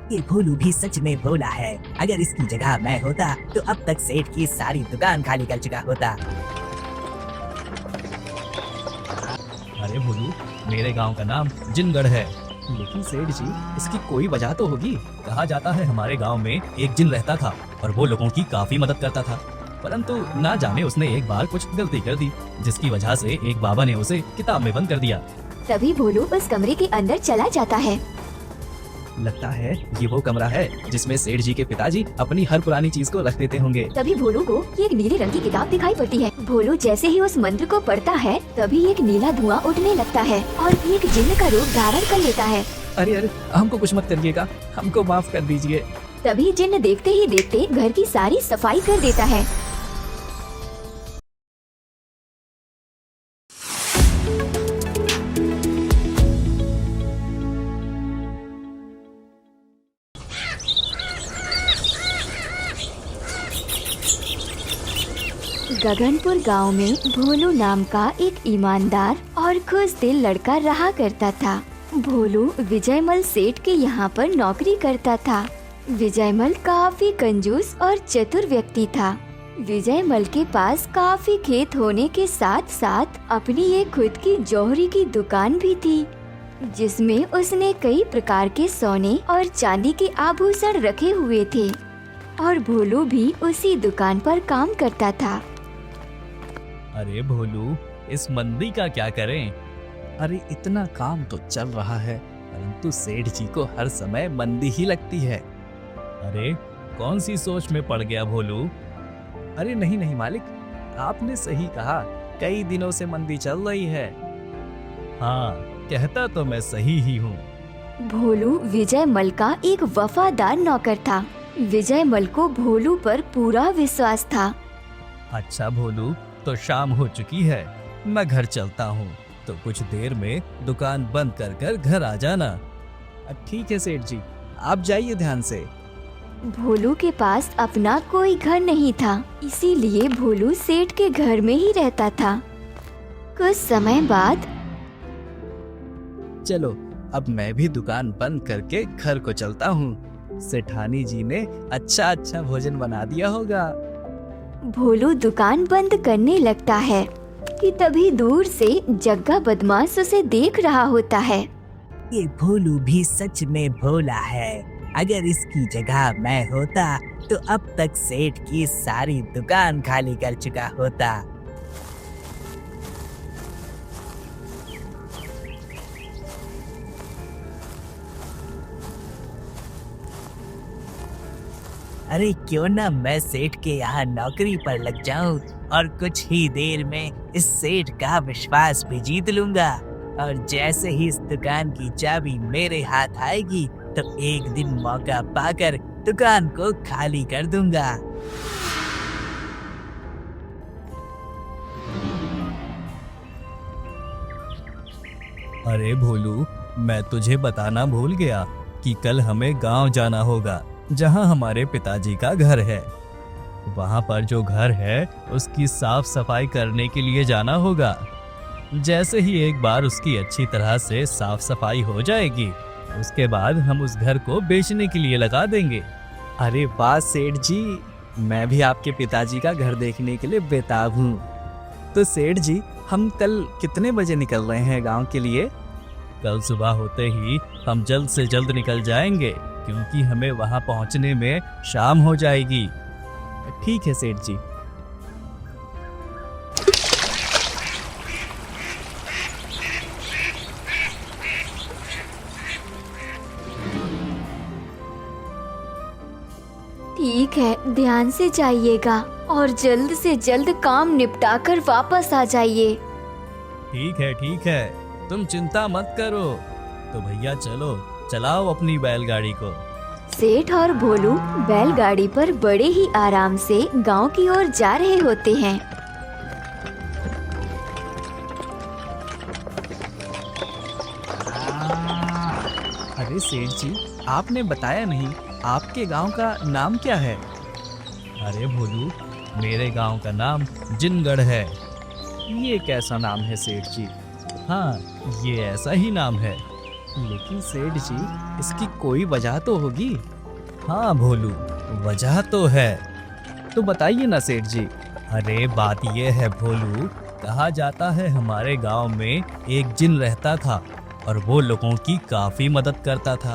ये भोलू भी सच में भोला है। अगर इसकी जगह मैं होता तो अब तक सेठ की सारी दुकान खाली कर चुका होता। अरे भोलू, मेरे गांव का नाम जिनगढ़ है। लेकिन सेठ जी, इसकी कोई वजह तो होगी। कहा जाता है हमारे गांव में एक जिन रहता था और वो लोगों की काफी मदद करता था, परंतु ना जाने उसने एक बार कुछ गलती कर दी, जिसकी वजह से एक बाबा ने उसे किताब में बंद कर दिया। तभी भोलू उस कमरे के अंदर चला जाता है। लगता है ये वो कमरा है जिसमें सेठ जी के पिताजी अपनी हर पुरानी चीज को रख देते होंगे। तभी भोलू को एक नीले रंग की किताब दिखाई पड़ती है। भोलू जैसे ही उस मंत्र को पढ़ता है तभी एक नीला धुआं उठने लगता है और एक जिन्न का रूप धारण कर लेता है। अरे अरे, हमको कुछ मत करिएगा, हमको माफ कर दीजिए। तभी जिन्न देखते ही देखते घर की सारी सफाई कर देता है। गगनपुर गांव में भोलू नाम का एक ईमानदार और खुश दिल लड़का रहा करता था। भोलू विजयमल सेठ के यहाँ पर नौकरी करता था। विजयमल काफी कंजूस और चतुर व्यक्ति था। विजयमल के पास काफी खेत होने के साथ साथ अपनी एक खुद की जौहरी की दुकान भी थी, जिसमें उसने कई प्रकार के सोने और चांदी के आभूषण रखे हुए थे और भोलू भी उसी दुकान पर काम करता था। अरे भोलू, इस मंदी का क्या करें? अरे इतना काम तो चल रहा है, परंतु सेठ जी को हर समय मंदी ही लगती है। अरे कौन सी सोच में पड़ गया भोलू? अरे नहीं नहीं मालिक, आपने सही कहा, कई दिनों से मंदी चल रही है। हाँ, कहता तो मैं सही ही हूँ। भोलू विजयमल का एक वफादार नौकर था। विजयमल को भोलू पर पूरा विश्वास था। अच्छा भोलू, तो शाम हो चुकी है, मैं घर चलता हूँ, तो कुछ देर में दुकान बंद कर कर घर आ जाना। ठीक है सेठ जी, आप जाइए ध्यान से। भोलू के पास अपना कोई घर नहीं था, इसीलिए भोलू सेठ के घर में ही रहता था। कुछ समय बाद चलो, अब मैं भी दुकान बंद करके घर को चलता हूँ। सेठानी जी ने अच्छा अच्छा भोजन बना दिया होगा। भोलू दुकान बंद करने लगता है कि तभी दूर से जग्गा बदमाश उसे देख रहा होता है। ये भोलू भी सच में भोला है। अगर इसकी जगह मैं होता तो अब तक सेठ की सारी दुकान खाली कर चुका होता। अरे क्यों ना मैं सेठ के यहाँ नौकरी पर लग जाऊं और कुछ ही देर में इस सेठ का विश्वास भी जीत लूंगा। और जैसे ही इस दुकान की चाबी मेरे हाथ आएगी तो एक दिन मौका पाकर दुकान को खाली कर दूंगा। अरे भोलू, मैं तुझे बताना भूल गया कि कल हमें गांव जाना होगा, जहां हमारे पिताजी का घर है। वहां पर जो घर है उसकी साफ सफाई करने के लिए जाना होगा। जैसे ही एक बार उसकी अच्छी तरह से साफ सफाई हो जाएगी, उसके बाद हम उस घर को बेचने के लिए लगा देंगे। अरे वाह सेठ जी, मैं भी आपके पिताजी का घर देखने के लिए बेताब हूँ। तो सेठ जी, हम कल कितने बजे निकल रहे हैं गांव के लिए? कल सुबह होते ही हम जल्द से जल्द निकल जाएंगे, क्योंकि हमें वहां पहुंचने में शाम हो जाएगी। ठीक है सेठ जी। ठीक है, ध्यान से जाइएगा और जल्द से जल्द काम निपटा कर वापस आ जाइए। ठीक है, तुम चिंता मत करो। तो भैया चलो, चलाओ अपनी बैलगाड़ी को। सेठ और भोलू बैलगाड़ी पर बड़े ही आराम से गांव की ओर जा रहे होते हैं। अरे सेठ जी, आपने बताया नहीं, आपके गांव का नाम क्या है? अरे भोलू, मेरे गांव का नाम जिनगढ़ है। ये कैसा नाम है सेठ जी? हाँ, ये ऐसा ही नाम है। लेकिन सेठ जी, इसकी कोई वजह तो होगी। हाँ भोलू, वजह तो है। तो बताइए ना सेठ जी। अरे बात ये है भोलू, कहा जाता है हमारे गांव में एक जिन रहता था और वो लोगों की काफी मदद करता था,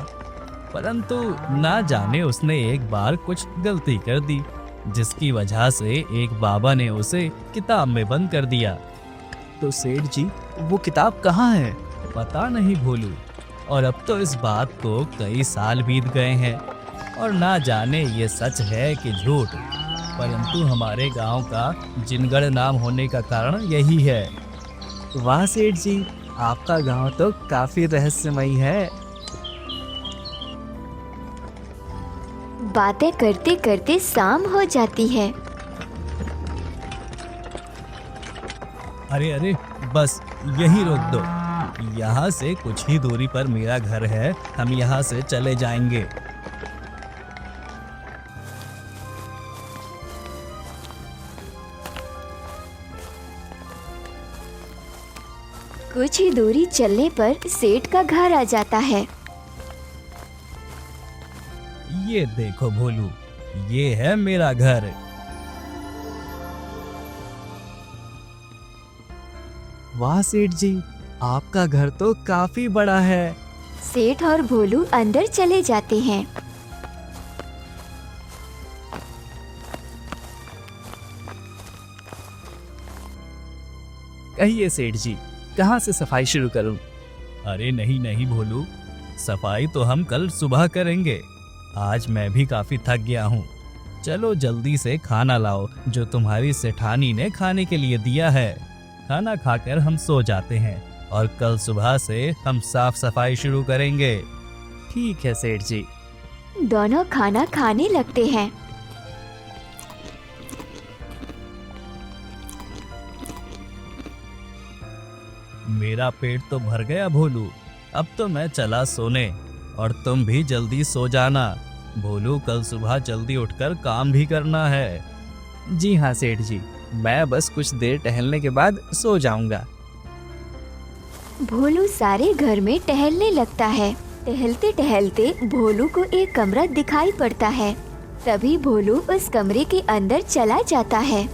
परंतु ना जाने उसने एक बार कुछ गलती कर दी, जिसकी वजह से एक बाबा ने उसे किताब में बंद कर दिया। तो सेठ जी, वो किताब कहाँ है? पता नहीं भोलू, और अब तो इस बात को कई साल बीत गए हैं और ना जाने ये सच है कि झूठ, परंतु हमारे गांव का जिनगढ़ नाम होने का कारण यही है। वाह सेठ जी, आपका गांव तो काफी रहस्यमयी है। बातें करते करते शाम हो जाती है। अरे अरे, बस यही रोक दो। यहाँ से कुछ ही दूरी पर मेरा घर है, हम यहाँ से चले जाएंगे। कुछ ही दूरी चलने पर सेठ का घर आ जाता है। ये देखो भोलू, ये है मेरा घर। वाह सेठ जी, आपका घर तो काफी बड़ा है। सेठ और भोलू अंदर चले जाते हैं। कहिए सेठ जी, कहाँ से सफाई शुरू करूं? अरे नहीं नहीं भोलू, सफाई तो हम कल सुबह करेंगे। आज मैं भी काफी थक गया हूँ। चलो जल्दी से खाना लाओ जो तुम्हारी सेठानी ने खाने के लिए दिया है। खाना खाकर हम सो जाते हैं और कल सुबह से हम साफ सफाई शुरू करेंगे। ठीक है सेठ जी। दोनों खाना खाने लगते हैं। मेरा पेट तो भर गया भोलू, अब तो मैं चला सोने और तुम भी जल्दी सो जाना। भोलू, कल सुबह जल्दी उठकर काम भी करना है। जी हाँ सेठ जी, मैं बस कुछ देर टहलने के बाद सो जाऊंगा। भोलू सारे घर में टहलने लगता है। टहलते टहलते भोलू को एक कमरा दिखाई पड़ता है। तभी भोलू उस कमरे के अंदर चला जाता है।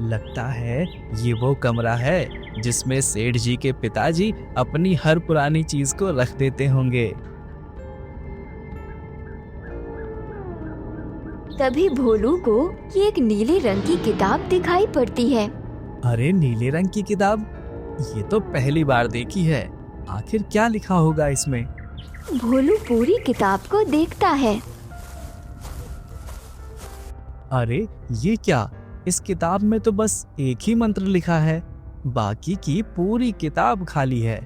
लगता है ये वो कमरा है जिसमें सेठ जी के पिताजी अपनी हर पुरानी चीज को रख देते होंगे। तभी भोलू को एक नीले रंग की किताब दिखाई पड़ती है। अरे नीले रंग की किताब, ये तो पहली बार देखी है। आखिर क्या लिखा होगा इसमें? भोलू पूरी किताब को देखता है। अरे ये क्या, इस किताब में तो बस एक ही मंत्र लिखा है, बाकी की पूरी किताब खाली है।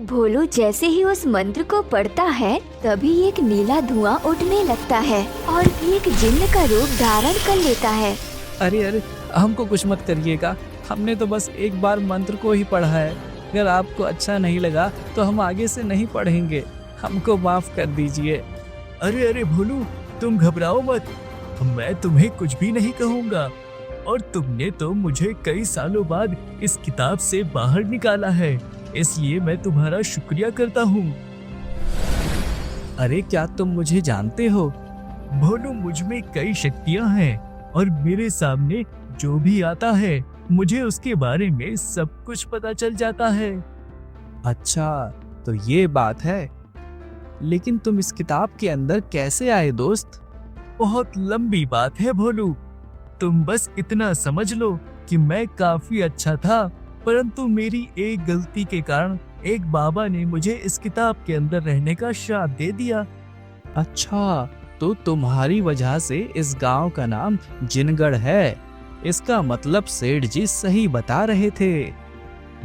भोलू जैसे ही उस मंत्र को पढ़ता है तभी एक नीला धुआं उठने लगता है और एक जिन्न का रूप धारण कर लेता है। अरे अरे, हमको कुछ मत करिएगा, हमने तो बस एक बार मंत्र को ही पढ़ा है। अगर आपको अच्छा नहीं लगा तो हम आगे से नहीं पढ़ेंगे, हमको माफ कर दीजिए। अरे अरे भोलू, तुम घबराओ मत, मैं तुम्हें कुछ भी नहीं कहूँगा। और तुमने तो मुझे कई सालों बाद इस किताब से बाहर निकाला है, इसलिए मैं तुम्हारा शुक्रिया करता हूँ। अरे क्या तुम मुझे जानते हो? भोलू, मुझ में कई शक्तियाँ हैं और मेरे सामने जो भी आता है मुझे उसके बारे में सब कुछ पता चल जाता है। अच्छा, तो ये बात है। लेकिन तुम इस किताब के अंदर कैसे आए दोस्त? बहुत लंबी बात है भोलू, तुम बस इतना समझ लो कि मैं काफी अच्छा था, परंतु मेरी एक गलती के कारण एक बाबा ने मुझे इस किताब के अंदर रहने का श्राप दे दिया। अच्छा, तो तुम्हारी वजह से इस गांव का नाम जिनगढ़ है। इसका मतलब सेठ जी सही बता रहे थे।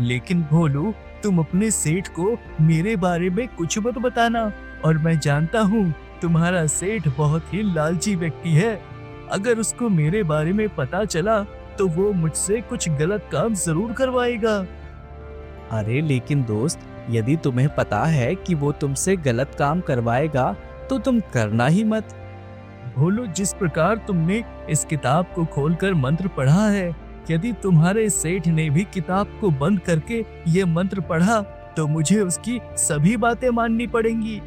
लेकिन भोलू, तुम अपने सेठ को मेरे बारे में कुछ मत बताना, और मैं जानता हूँ तुम्हारा सेठ बहुत ही लालची व्यक्ति है। अगर उसको मेरे बारे में पता चला तो वो मुझसे कुछ गलत काम जरूर करवाएगा। अरे लेकिन दोस्त, यदि तुम्हें पता है कि वो तुमसे गलत काम करवाएगा तो तुम करना ही मत। भोलू, जिस प्रकार तुमने इस किताब को खोलकर मंत्र पढ़ा है, यदि तुम्हारे सेठ ने भी किताब को बंद करके ये मंत्र पढ़ा तो मुझे उसकी सभी बातें माननी पड़ेंगी।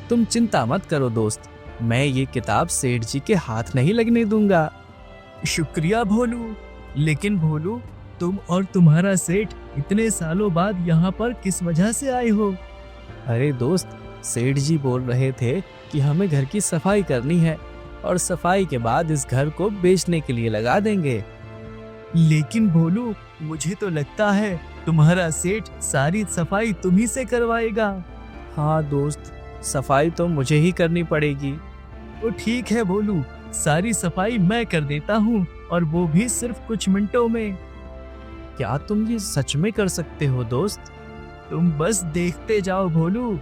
तुम चिंता मत करो दोस्त, मैं ये किताब सेठ जी के हाथ नहीं लगने दूंगा। शुक्रिया भोलू। लेकिन भोलू, तुम और तुम्हारा सेठ इतने सालों बाद यहाँ पर किस वजह से आए हो? अरे दोस्त, सेठ जी बोल रहे थे कि हमें घर की सफाई करनी है और सफाई के बाद इस घर को बेचने के लिए लगा देंगे। लेकिन भोलू, मुझे तो लगता है तुम्हारा सेठ सारी सफाई तुम्ही से करवाएगा। हाँ दोस्त, सफाई तो मुझे ही करनी पड़ेगी। तो ठीक है भोलू, सारी सफाई मैं कर देता हूँ, और वो भी सिर्फ कुछ मिनटों में। क्या तुम ये सच में कर सकते हो दोस्त? तुम बस देखते जाओ भोलू।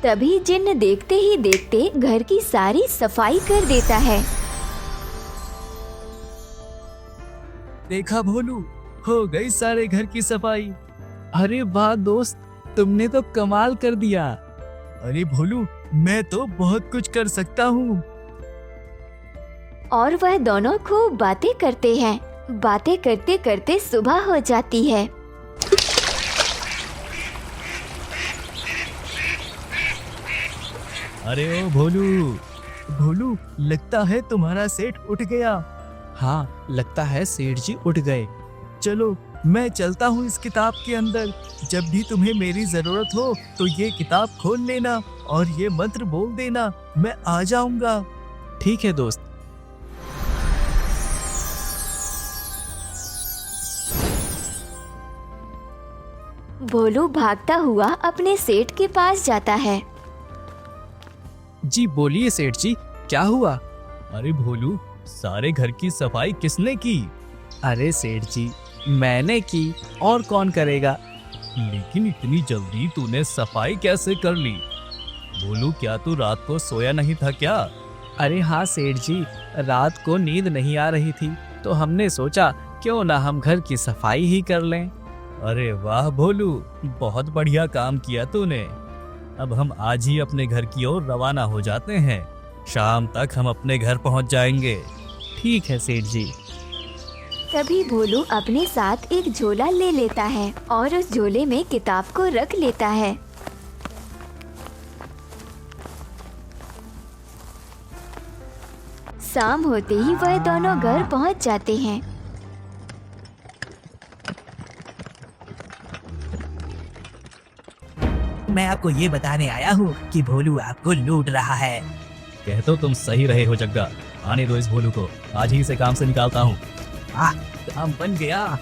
तभी जिन्न देखते ही देखते घर की सारी सफाई कर देता है। देखा भोलू, हो गई सारे घर की सफाई। अरे वाह दोस्त, तुमने तो कमाल कर दिया। अरे भोलू, मैं तो बहुत कुछ कर सकता हूँ। और वह दोनों खूब बातें करते हैं। बातें करते करते सुबह हो जाती है। अरे ओ भोलू, भोलू, लगता है तुम्हारा सेठ उठ गया। हाँ, लगता है सेठ जी उठ गए। चलो, मैं चलता हूँ इस किताब के अंदर। जब भी तुम्हें मेरी जरूरत हो तो ये किताब खोल लेना और ये मंत्र बोल देना, मैं आ जाऊंगा। ठीक है दोस्त। भोलू भागता हुआ अपने सेठ के पास जाता है। जी बोलिए सेठ जी, क्या हुआ? अरे भोलू, सारे घर की सफाई किसने की? अरे सेठ जी, मैंने की, और कौन करेगा? लेकिन इतनी जल्दी तूने सफाई कैसे कर ली? भोलू, क्या तू रात को सोया नहीं था क्या? अरे हाँ सेठ जी, रात को नींद नहीं आ रही थी तो हमने सोचा क्यों ना हम घर की सफाई ही कर लें। अरे वाह भोलू, बहुत बढ़िया काम किया तूने। अब हम आज ही अपने घर की ओर रवाना हो जाते हैं। शाम तक हम अपने घर पहुंच जाएंगे। ठीक है सेठ जी। तभी भोलू अपने साथ एक झोला ले लेता है और उस झोले में किताब को रख लेता है। शाम होते ही वह दोनों घर पहुंच जाते हैं। मैं आपको ये बताने आया हूँ कि भोलू आपको लूट रहा है। कह तो तुम सही रहे हो जग्गा। आने दो इस भोलू को, आज ही इसे काम से निकालता हूँ। काम बन गया।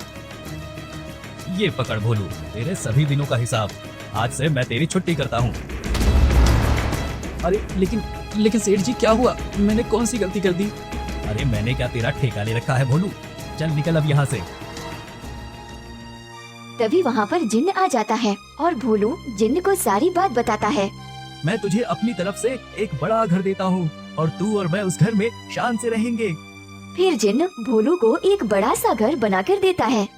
ये पकड़ भोलू, तेरे सभी दिनों का हिसाब। आज से मैं तेरी छुट्टी करता हूँ। अरे लेकिन सेठ जी, क्या हुआ? मैंने कौन सी गलती कर दी? अरे मैंने क्या तेरा ठेका ले रखा है भोलू? चल निकल अब यहाँ से। तभी वहाँ पर जिन्न आ जाता है और भोलू जिन्न को सारी बात बताता है। मैं तुझे अपनी तरफ से एक बड़ा घर देता हूँ और तू और मैं उस घर में शान से रहेंगे। फिर जिन्न भोलू को एक बड़ा सा घर बनाकर देता है।